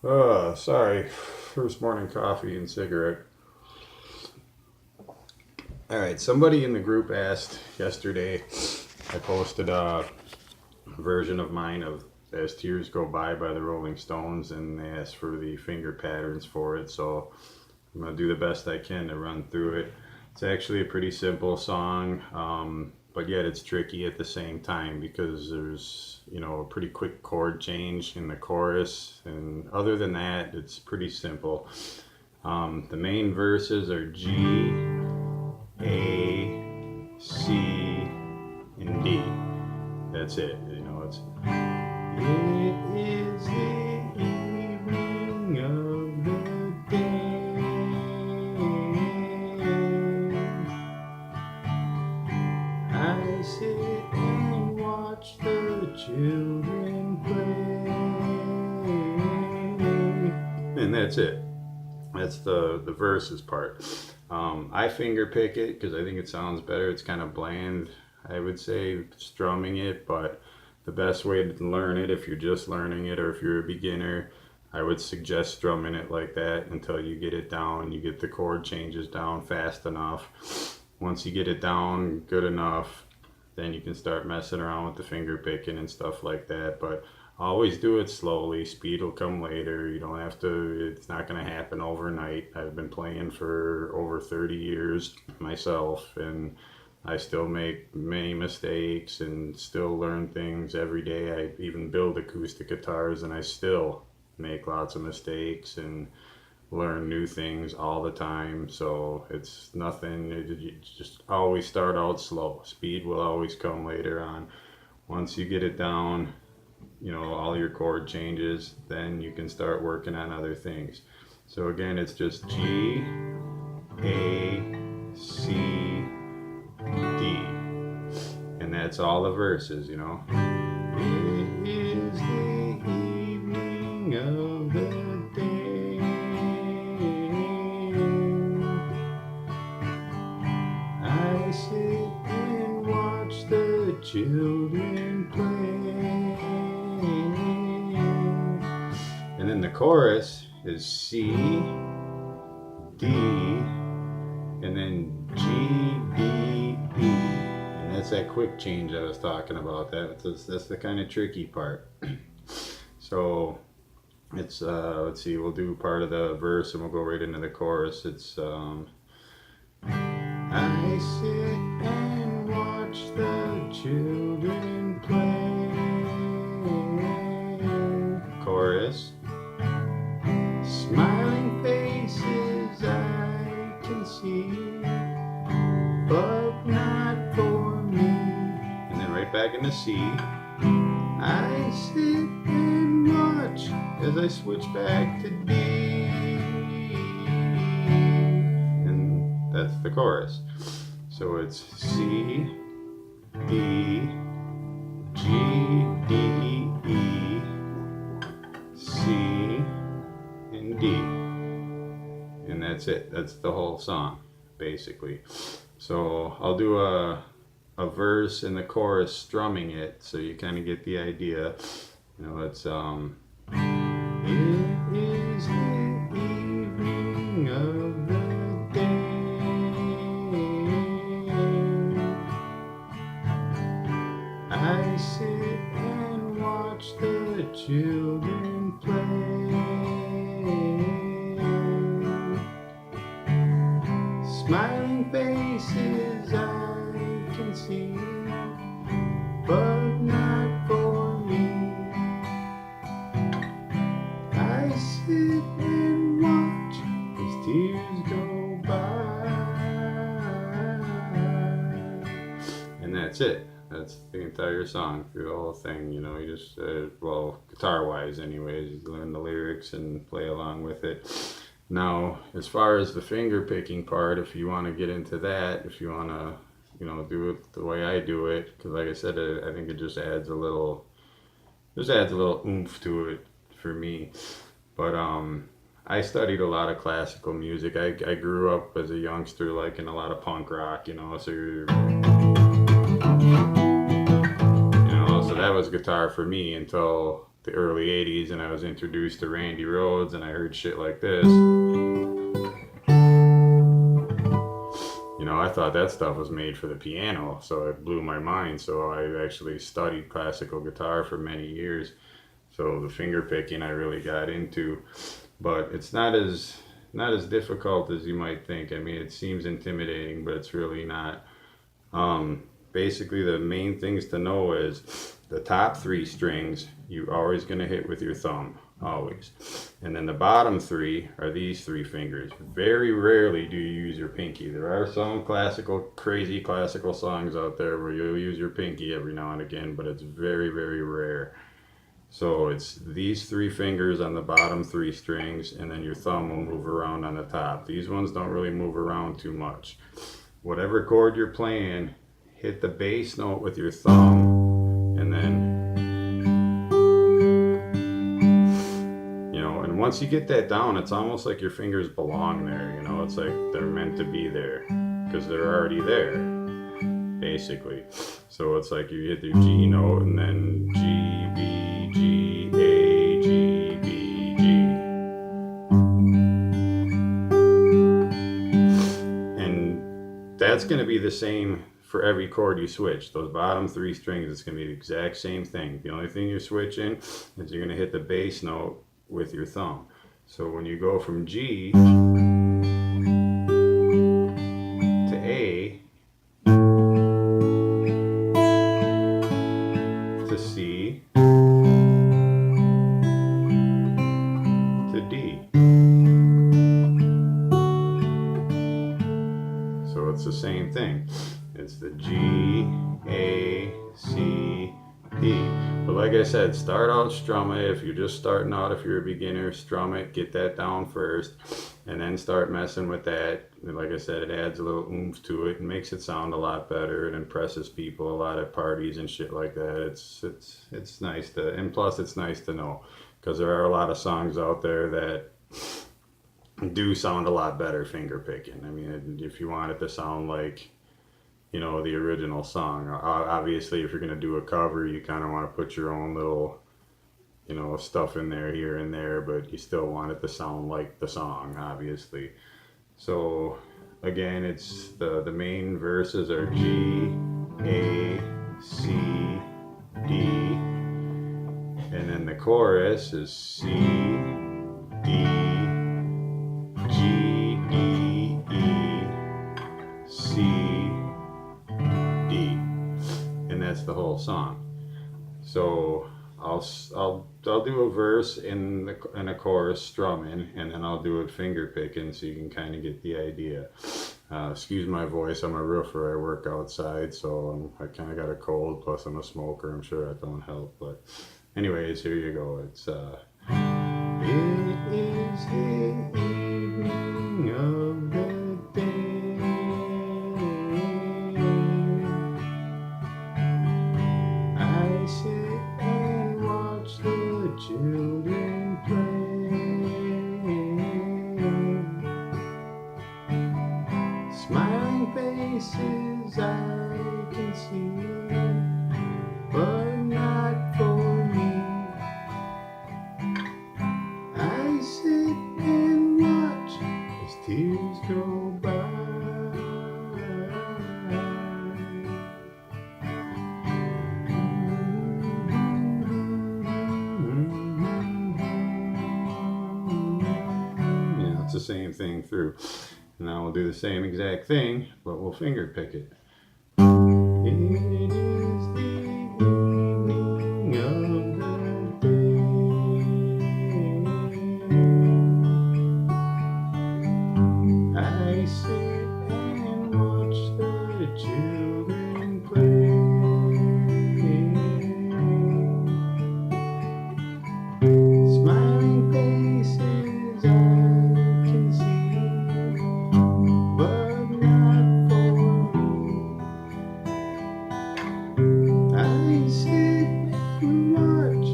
Sorry. First morning coffee and cigarette. All right, somebody in the group asked yesterday. I posted a version of mine of As Tears Go by the Rolling Stones, and they asked for the finger patterns for it. So I'm going to do the best I can to run through it. It's actually a pretty simple song, but yet it's tricky at the same time because there's, a pretty quick chord change in the chorus. And other than that, it's pretty simple. The main verses are G, A, C, and D. That's it. It is the evening of the day. I sit and watch the children play. And that's it. That's the verses part. I finger pick it because I think it sounds better. It's kind of bland, I would say, strumming it, but the best way to learn it, if you're just learning it or if you're a beginner, I would suggest strumming it like that until you get it down, you get the chord changes down fast enough. Once you get it down good enough, then you can start messing around with the finger picking and stuff like that. But always do it slowly. Speed will come later. You don't have to, it's not going to happen overnight. I've been playing for over 30 years myself, and I still make many mistakes and still learn things every day. I even build acoustic guitars and I still make lots of mistakes and learn new things all the time. So it's nothing, you just always start out slow. Speed will always come later on. Once you get it down, all your chord changes, then you can start working on other things. So again, it's just G, A, C, D. And that's all the verses, It is the evening of the day. I sit and watch the children play. And then the chorus is C, D, and then G, D, E. And that's that quick change I was talking about. That's the kind of tricky part. So it's, let's see, we'll do part of the verse and we'll go right into the chorus. It's, I sit and watch the children play. Chorus. Smiling faces I can see, but not for me. And then right back into C. I sit and watch as I switch back to D. And that's the chorus. So it's C, D, G, D, E, C, and D. And that's it. That's the whole song, basically. So I'll do a verse and the chorus strumming it so you kind of get the idea. It's it is the evening of the day. I sit and watch the children play. Smiling faces I can see, but not for me. I sit and watch as tears go by. And that's it. That's the entire song, through the whole thing. You just, guitar-wise anyways, you learn the lyrics and play along with it. Now, as far as the finger picking part, if you want to get into that, if you want to, do it the way I do it, because like I said, I think it just adds a little oomph to it for me. But I studied a lot of classical music. I grew up as a youngster liking a lot of punk rock, so so that was guitar for me until the early 80s and I was introduced to Randy Rhoads and I heard shit like this, you know, I thought that stuff was made for the piano, so it blew my mind. So I actually studied classical guitar for many years. So the finger picking I really got into, but it's not as difficult as you might think. I mean, it seems intimidating, but it's really not. Basically, the main things to know is the top three strings you're always going to hit with your thumb, always. And then the bottom three are these three fingers. Very rarely do you use your pinky. There are some crazy classical songs out there where you'll use your pinky every now and again, but it's very, very rare. So it's these three fingers on the bottom three strings, and then your thumb will move around on the top. These ones don't really move around too much. Whatever chord you're playing, hit the bass note with your thumb, and then, you know, and once you get that down, it's almost like your fingers belong there, you know, it's like they're meant to be there, because they're already there, basically. So it's like you hit your G note, and then G, B, G, A, G, B, G. And that's going to be the same for every chord you switch. Those bottom three strings, it's going to be the exact same thing. The only thing you're switching is you're going to hit the bass note with your thumb. So when you go from G to A to C to D. So it's the same thing. It's the G, A, C, D. But like I said, start out strum it. If you're just starting out, if you're a beginner, strum it, get that down first, and then start messing with that. And like I said, it adds a little oomph to it and makes it sound a lot better. It impresses people a lot at parties and shit like that. It's nice to, and plus it's nice to know, because there are a lot of songs out there that do sound a lot better finger picking. I mean, if you want it to sound like, you know, the original song. Obviously, if you're going to do a cover, you kind of want to put your own little, you know, stuff in there here and there, but you still want it to sound like the song, obviously. So again, it's the main verses are G, A, C, D, and then the chorus is C, D, G, E, E, C, D, and that's the whole song. So I'll do a verse in a chorus strumming, and then I'll do it finger picking, so you can kind of get the idea. Excuse my voice, I'm a roofer, I work outside, so I kind of got a cold, plus I'm a smoker, I'm sure that don't help, but anyways, here you go. It's it is the evening of the day, I sit and watch the children play, smiling faces I can see, but not for me. I sit and watch as tears go by. Yeah, it's the same thing through. Now we'll do the same exact thing, but we'll finger pick it. It is the evening of the day, I sit and watch the children play, smiling faces I can see, but not for me. I sit and watch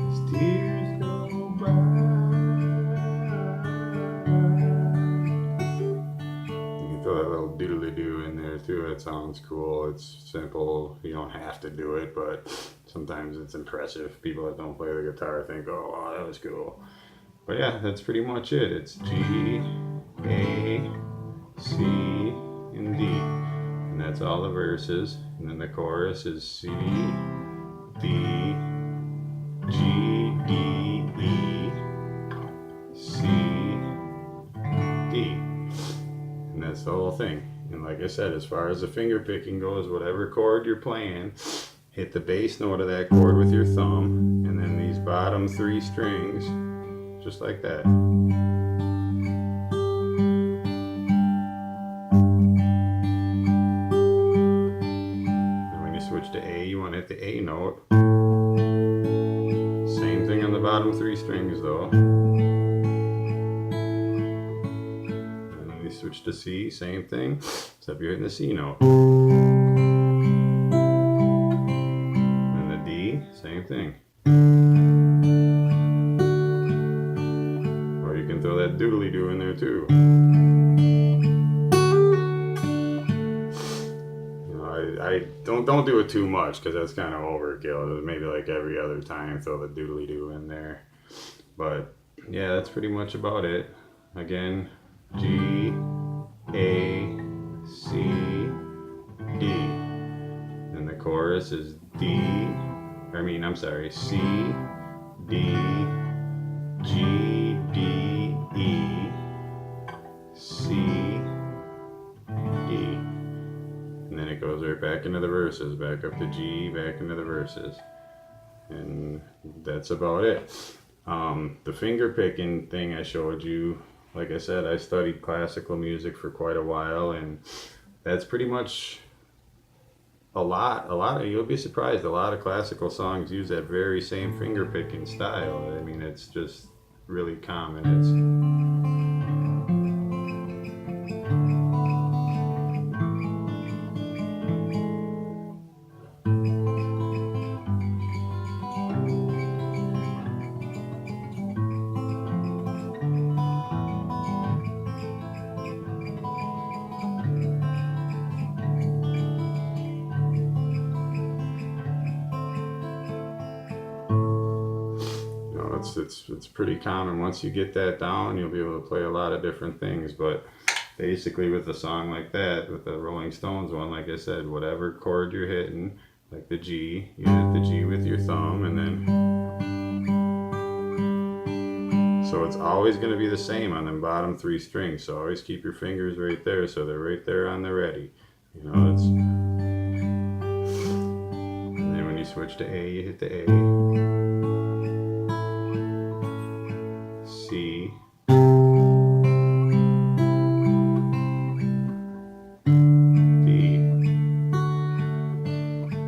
as tears go by. You can throw that little doodly doo in there too. It sounds cool. It's simple. You don't have to do it, but sometimes it's impressive. People that don't play the guitar think, oh, wow, that was cool. But yeah, that's pretty much it. It's G, A, C, and D. And that's all the verses. And then the chorus is C, D, G, E, E, C, D. And that's the whole thing. And like I said, as far as the finger picking goes, whatever chord you're playing, hit the bass note of that chord with your thumb, and then these bottom 3 strings, just like that. And when you switch to A, you want to hit the A note. Same thing on the bottom 3 strings though. Switch to C, same thing, except you're hitting the C note. And the D, same thing. Or you can throw that doodly-doo in there too. You know, I don't do it too much because that's kind of overkill. Maybe like every other time, throw the doodly-doo in there. But yeah, that's pretty much about it. Again, G, A, C, D. And the chorus is C, D, G, D, E, C, D. And then it goes right back into the verses, back up to G, back into the verses. And that's about it. The finger picking thing I showed you, like I said, I studied classical music for quite a while, and that's pretty much a lot of, you'll be surprised, a lot of classical songs use that very same finger picking style. I mean, it's just really common. It's pretty common. Once you get that down, you'll be able to play a lot of different things. But basically with a song like that, with the Rolling Stones one, like I said, whatever chord you're hitting, like the G, you hit the G with your thumb, and then so it's always going to be the same on the bottom 3 strings. So always keep your fingers right there, so they're right there on the ready. You know, it's, and then when you switch to A, you hit the A, C, D, and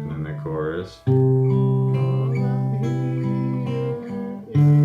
then the chorus.